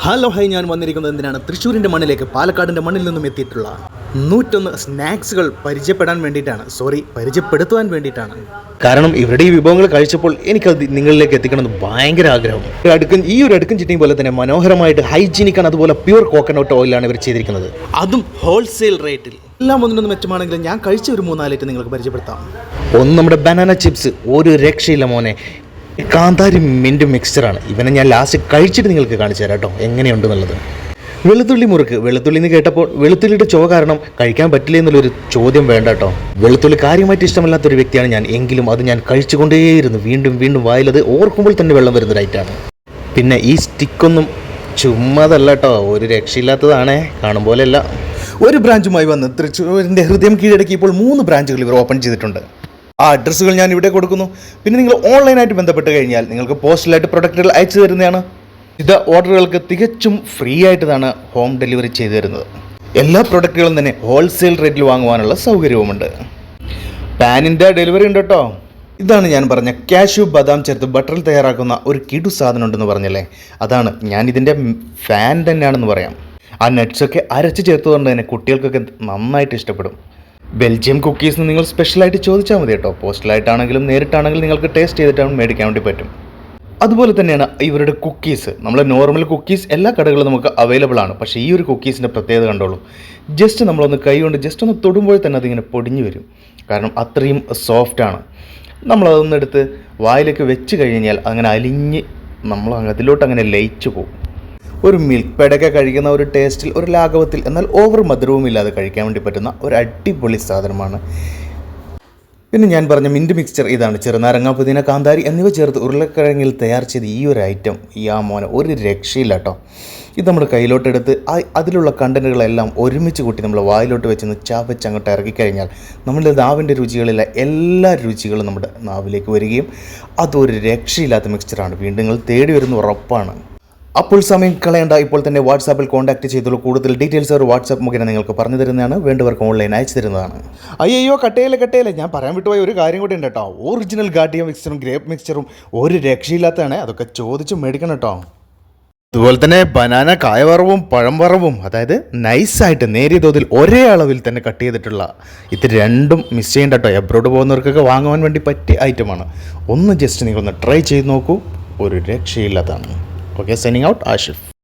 Hello high, ഞാൻ വന്നിരിക്കുന്നത് എന്തിനാണ്? തൃശ്ശൂരിൻ്റെ മണ്ണിലേക്ക്, പാലക്കാടിൻ്റെ മണ്ണിൽ നിന്നും എത്തിയിട്ടുള്ള 101 സ്നാക്സുകൾ പരിചയപ്പെടാൻ വേണ്ടിയിട്ടാണ്. പരിചയപ്പെടുത്തുവാൻ വേണ്ടിയിട്ടാണ്. കാരണം ഇവരുടെ ഈ വിഭവങ്ങൾ കഴിച്ചപ്പോൾ എനിക്കത് നിങ്ങളിലേക്ക് എത്തിക്കണമെന്ന് ഭയങ്കര ആഗ്രഹം. ഈ ഒരു അടുക്കും ചിട്ടിയും പോലെ തന്നെ മനോഹരമായിട്ട് ഹൈജീനിക്കാണ്, അതുപോലെ പ്യൂർ കോക്കനട്ട് ഓയിലാണ് ഇവർ ചെയ്തിരിക്കുന്നത്, അതും ഹോൾസെയിൽ റേറ്റിൽ. എല്ലാം ഒന്നിനൊന്നും മെച്ചമാണെങ്കിലും ഞാൻ കഴിച്ച ഒരു 3-4 ഐറ്റം നിങ്ങൾക്ക് പരിചയപ്പെടുത്താം. ഒന്ന് നമ്മുടെ ബനാന ചിപ്സ്, ഒരു രക്ഷയില്ല മോനെ. കാന്താരി മിൻറ്റ് മിക്സ്ചറാണ്. ഇവനെ ഞാൻ ലാസ്റ്റ് കഴിച്ചിട്ട് നിങ്ങൾക്ക് കാണിച്ചു തരാം കേട്ടോ എങ്ങനെയുണ്ടെന്നുള്ളത്. വെളുത്തുള്ളി മുറുക്ക്. വെളുത്തുള്ളി എന്ന് കേട്ടപ്പോൾ വെളുത്തുള്ളിയുടെ ചുവ കാരണം കഴിക്കാൻ പറ്റില്ല എന്നുള്ളൊരു ചോദ്യം വേണ്ട കേട്ടോ. വെളുത്തുള്ളി കാര്യമായിട്ട് ഇഷ്ടമല്ലാത്തൊരു വ്യക്തിയാണ് ഞാൻ, എങ്കിലും അത് ഞാൻ കഴിച്ചുകൊണ്ടേയിരുന്നു. വീണ്ടും വീണ്ടും വായിലത് ഓർക്കുമ്പോൾ തന്നെ വെള്ളം വരുന്നൊരു ഐറ്റമാണ്. പിന്നെ ഈ സ്റ്റിക്കൊന്നും ചുമ്മാതല്ല കേട്ടോ, ഒരു രക്ഷയില്ലാത്തതാണേ, കാണും പോലെയല്ല. ഒരു ബ്രാഞ്ചുമായി വന്ന് തൃശ്ശൂരിൻ്റെ ഹൃദയം കീഴടക്കി ഇപ്പോൾ 3 ബ്രാഞ്ചുകൾ ഇവർ ഓപ്പൺ ചെയ്തിട്ടുണ്ട്. ആ അഡ്രസ്സുകൾ ഞാൻ ഇവിടെ കൊടുക്കുന്നു. പിന്നെ നിങ്ങൾ ഓൺലൈനായിട്ട് ബന്ധപ്പെട്ട് കഴിഞ്ഞാൽ നിങ്ങൾക്ക് പോസ്റ്റലായിട്ട് പ്രൊഡക്റ്റുകൾ അയച്ചു തരുന്നതാണ്. ഇത് ഓർഡറുകൾക്ക് തികച്ചും ഫ്രീ ആയിട്ടാണ് ഹോം ഡെലിവറി ചെയ്തു തരുന്നത്. എല്ലാ പ്രൊഡക്റ്റുകളും തന്നെ ഹോൾസെയിൽ റേറ്റിൽ വാങ്ങുവാനുള്ള സൗകര്യവുമുണ്ട്. പാനിൻ്റെ ഡെലിവറി ഉണ്ട് കേട്ടോ. ഇതാണ് ഞാൻ പറഞ്ഞ കാഷ്യൂ ബദാം ചേർത്ത് ബട്ടറിൽ തയ്യാറാക്കുന്ന ഒരു കിടു സാധനം ഉണ്ടെന്ന് പറഞ്ഞല്ലേ, അതാണ്. ഞാനിതിൻ്റെ ഫാൻ തന്നെയാണെന്ന് പറയാം. ആ നട്ട്സൊക്കെ അരച്ച് ചേർത്തുകൊണ്ട് തന്നെ കുട്ടികൾക്കൊക്കെ നന്നായിട്ട് ഇഷ്ടപ്പെടും. ബെൽജിയം കുക്കീസ് നിങ്ങൾ സ്പെഷ്യലായിട്ട് ചോദിച്ചാൽ മതി കേട്ടോ. പോസ്റ്റലായിട്ടാണെങ്കിലും നേരിട്ടാണെങ്കിലും നിങ്ങൾക്ക് ടേസ്റ്റ് ചെയ്തിട്ടാണ് മേടിക്കാൻ വേണ്ടി പറ്റും. അതുപോലെ തന്നെയാണ് ഇവരുടെ കുക്കീസ്. നമ്മളെ നോർമൽ കുക്കീസ് എല്ലാ കടകളിലും നമുക്ക് അവൈലബിൾ ആണ്. പക്ഷേ ഈ ഒരു കുക്കീസിൻ്റെ പ്രത്യേകത കണ്ടോളൂ. ജസ്റ്റ് നമ്മളൊന്ന് കൈ കൊണ്ട് ജസ്റ്റ് ഒന്ന് തൊടുമ്പോൾ തന്നെ അതിങ്ങനെ പൊടിഞ്ഞു വരും. കാരണം അത്രയും സോഫ്റ്റാണ്. നമ്മളതൊന്നെടുത്ത് വായിലേക്ക് വെച്ച് കഴിഞ്ഞാൽ അങ്ങനെ അലിഞ്ഞ് നമ്മൾ അതിലോട്ട് അങ്ങനെ ലയിച്ചു പോകും. ഒരു മിൽക്ക് പേടൊക്കെ കഴിക്കുന്ന ഒരു ടേസ്റ്റിൽ, ഒരു ലാഘവത്തിൽ, എന്നാൽ ഓവർ മധുരവും ഇല്ലാതെ കഴിക്കാൻ വേണ്ടി പറ്റുന്ന ഒരു അടിപൊളി സാധനമാണ്. പിന്നെ ഞാൻ പറഞ്ഞ മിൻറ്റ് മിക്സ്ചർ ഇതാണ്. ചെറുനാരങ്ങ, പുതിന, കാന്താരി എന്നിവ ചേർത്ത് ഉരുളക്കിഴങ്ങിൽ തയ്യാർ ചെയ്ത് ഈ ഒരു ഐറ്റം മോനെ ഒരു രക്ഷയില്ല കേട്ടോ. ഇത് നമ്മൾ കയ്യിലോട്ടെടുത്ത് അതിലുള്ള കണ്ടൻറ്റുകളെല്ലാം ഒരുമിച്ച് കൂട്ടി നമ്മൾ വായിലോട്ട് വെച്ച് ചാവച്ച് അങ്ങോട്ട് ഇറക്കിക്കഴിഞ്ഞാൽ നമ്മുടെ നാവിൻ്റെ രുചികളിലെ എല്ലാ രുചികളും നമ്മുടെ നാവിലേക്ക് വരികയും അതൊരു രക്ഷയില്ലാത്ത മിക്സ്ചറാണ്. വീണ്ടും നിങ്ങൾ തേടി വരുന്ന ഉറപ്പാണ്. അപ്പോൾ സമയം കളയേണ്ട, ഇപ്പോൾ തന്നെ വാട്സാപ്പിൽ കോൺടാക്ട് ചെയ്തുള്ള കൂടുതൽ ഡീറ്റെയിൽസ് ഒരു വാട്സാപ്പ് മുഖേന നിങ്ങൾക്ക് പറഞ്ഞു തരുന്നതാണ്. വേണ്ടവർക്ക് ഓൺലൈൻ അയച്ചു തരുന്നതാണ്. അയ്യോ കട്ടയിലെ ഞാൻ പറയാൻ വിട്ടുപോയ ഒരു കാര്യം കൂടി ഉണ്ട് കേട്ടോ. ഒറിജിനൽ ഗാഡിയ മിക്സ്ചറും ഗ്രേപ്പ് മിക്സ്ചറും ഒരു രക്ഷയില്ലാത്തതാണ്. അതൊക്കെ ചോദിച്ച് മേടിക്കണം കേട്ടോ. അതുപോലെ തന്നെ ബനാന കായവറവും പഴം വറവും, അതായത് നൈസായിട്ട് നേരിയ തോതിൽ ഒരേ അളവിൽ തന്നെ കട്ട് ചെയ്തിട്ടുള്ള ഇത് രണ്ടും മിസ് ചെയ്യേണ്ട കേട്ടോ. എബ്രോഡ് പോകുന്നവർക്കൊക്കെ വാങ്ങുവാൻ വേണ്ടി പറ്റിയ ഐറ്റമാണ്. ഒന്ന് ജസ്റ്റ് നിങ്ങളൊന്ന് ട്രൈ ചെയ്ത് നോക്കൂ, ഒരു രക്ഷയില്ലാത്തതാണ്. Okay, signing out, Ashif.